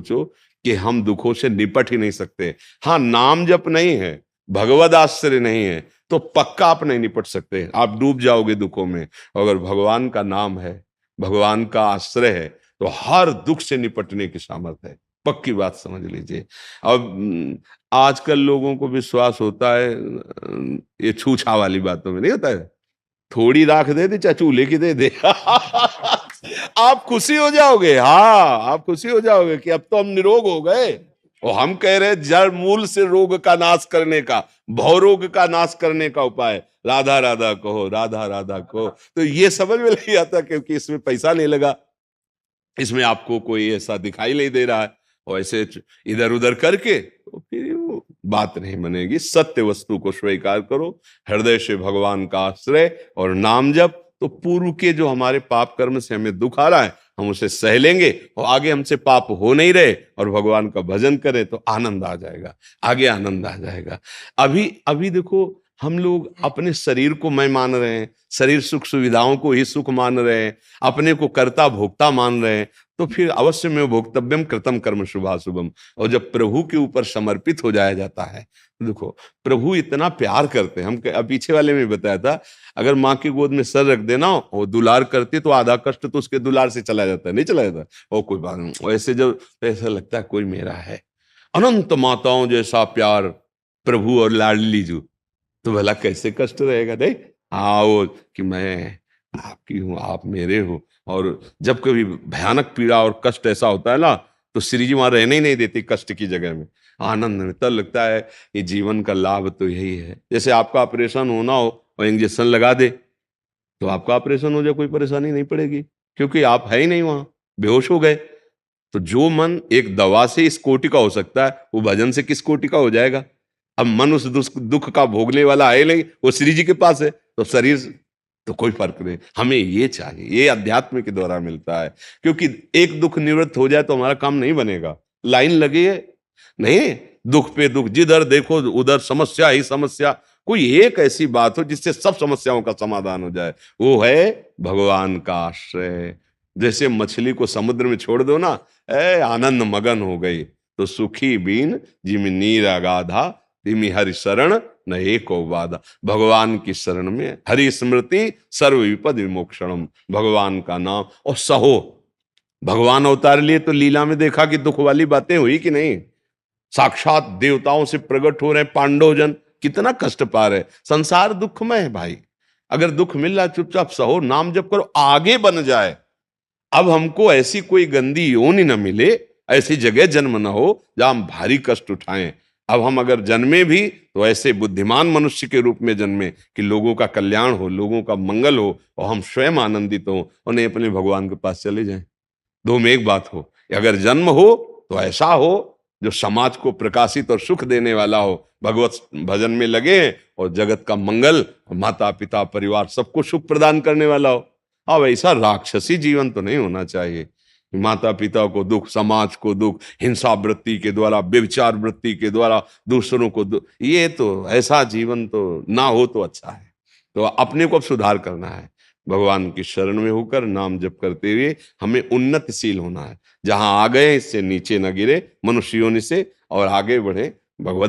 सोचो कि हम दुखों से निपट ही नहीं सकते। हाँ, नाम जप नहीं है, भगवद आश्रय नहीं है, तो पक्का आप नहीं निपट सकते, आप डूब जाओगे दुखों में। अगर भगवान का नाम है, भगवान का आश्रय है, तो हर दुख से निपटने की सामर्थ्य है, पक्की बात समझ लीजिए। अब आजकल लोगों को विश्वास होता है ये छूछा वाली बातों में, नहीं होता है, थोड़ी राख दे दे चाहे चूल्हे की दे दे आप खुशी हो जाओगे, हाँ आप खुशी हो जाओगे कि अब तो हम निरोग हो गए। और हम कह रहे जड़ मूल से रोग का नाश करने का, भवरोग का नाश करने का उपाय राधा राधा कहो, राधा राधा कहो। तो ये समझ में नहीं आता क्योंकि इसमें पैसा नहीं लगा, इसमें आपको कोई ऐसा दिखाई नहीं दे रहा है, और ऐसे इधर उधर करके तो फिर वो बात नहीं बनेगी। सत्य वस्तु को स्वीकार करो, हृदय से भगवान का आश्रय और नाम जप, तो पूर्व के जो हमारे पाप कर्म से हमें दुख आ रहा है हम उसे सह लेंगे, और आगे हमसे पाप हो नहीं रहे और भगवान का भजन करें तो आनंद आ जाएगा, आगे आनंद आ जाएगा। अभी अभी देखो हम लोग अपने शरीर को मैं मान रहे हैं, शरीर सुख सुविधाओं को ही सुख मान रहे हैं, अपने को कर्ता भोक्ता मान रहे हैं, तो फिर अवश्य में भोक्तव्यम कृतम कर्म शुभाशुभम। और जब प्रभु के ऊपर समर्पित हो जाया जाता है, देखो प्रभु इतना प्यार करते हैं। हम पीछे वाले में बताया था, अगर माँ की गोद में सर रख देना और दुलार करती तो आधा कष्ट तो उसके दुलार से चला जाता है, नहीं चला जाता, और कोई बात नहीं, ऐसे जब ऐसा लगता है कोई मेरा है। अनंत माताओं जैसा प्यार प्रभु और लाडली जू, तो भला कैसे कष्ट रहेगा। नहीं, आओ कि मैं आपकी हूं, आप मेरे हो। और जब कभी भयानक पीड़ा और कष्ट ऐसा होता है ना, तो श्री जी वहां रहने ही नहीं देती कष्ट की जगह में, आनंद में। तब लगता है ये जीवन का लाभ तो यही है। जैसे आपका ऑपरेशन होना हो और इंजेक्शन लगा दे, तो आपका ऑपरेशन हो जाए कोई परेशानी नहीं पड़ेगी, क्योंकि आप है ही नहीं वहां, बेहोश हो गए। तो जो मन एक दवा से इस कोटि का हो सकता है, वो भजन से किस कोटि का हो जाएगा। अब मन उस दुख का भोगने वाला है नहीं, वो श्री जी के पास है, तो शरीर तो कोई फर्क नहीं। हमें ये चाहिए, ये अध्यात्म के द्वारा मिलता है, क्योंकि एक दुख निवृत्त हो जाए तो हमारा काम नहीं बनेगा। लाइन लगी है नहीं, दुख पे दुख, जिधर देखो उधर समस्या ही समस्या। कोई एक ऐसी बात हो जिससे सब समस्याओं का समाधान हो जाए, वो है भगवान का आश्रय। जैसे मछली को समुद्र में छोड़ दो ना, आनंद मगन हो गई, तो सुखी बीन जिमि नीर अगाधा तिमि हरि शरण न एको बाधा। भगवान की शरण में हरि स्मृति सर्व विपद विमोक्षणम, भगवान का नाम और सहो। भगवान अवतार लिए तो लीला में देखा कि दुख वाली बातें हुई कि नहीं, साक्षात देवताओं से प्रकट हो रहे पांडव जन, कितना कष्ट पा रहे। संसार दुखमय है भाई, अगर दुख मिल रहा चुपचाप सहो, नाम जप करो, आगे बन जाए। अब हमको ऐसी कोई गंदी योनि न मिले, ऐसी जगह जन्म न हो जहां हम भारी कष्ट उठाएं। अब हम अगर जन्मे भी तो ऐसे बुद्धिमान मनुष्य के रूप में जन्मे कि लोगों का कल्याण हो, लोगों का मंगल हो, और हम स्वयं आनंदित हो, और नहीं अपने भगवान के पास चले जाएं। दो में एक बात हो, अगर जन्म हो तो ऐसा हो जो समाज को प्रकाशित और सुख देने वाला हो, भगवत भजन में लगे और जगत का मंगल, माता पिता परिवार सबको सुख प्रदान करने वाला हो। अब ऐसा राक्षसी जीवन तो नहीं होना चाहिए, माता पिता को दुख, समाज को दुख, हिंसा वृत्ति के द्वारा, व्यभिचार वृत्ति के द्वारा दूसरों को दुख, ये तो ऐसा जीवन तो ना हो तो अच्छा है। तो अपने को अब सुधार करना है, भगवान की शरण में होकर नाम जप करते हुए हमें उन्नतिशील होना है। जहां आ गए इससे नीचे न गिरे, मनुष्य योनि से और आगे बढ़े भगवत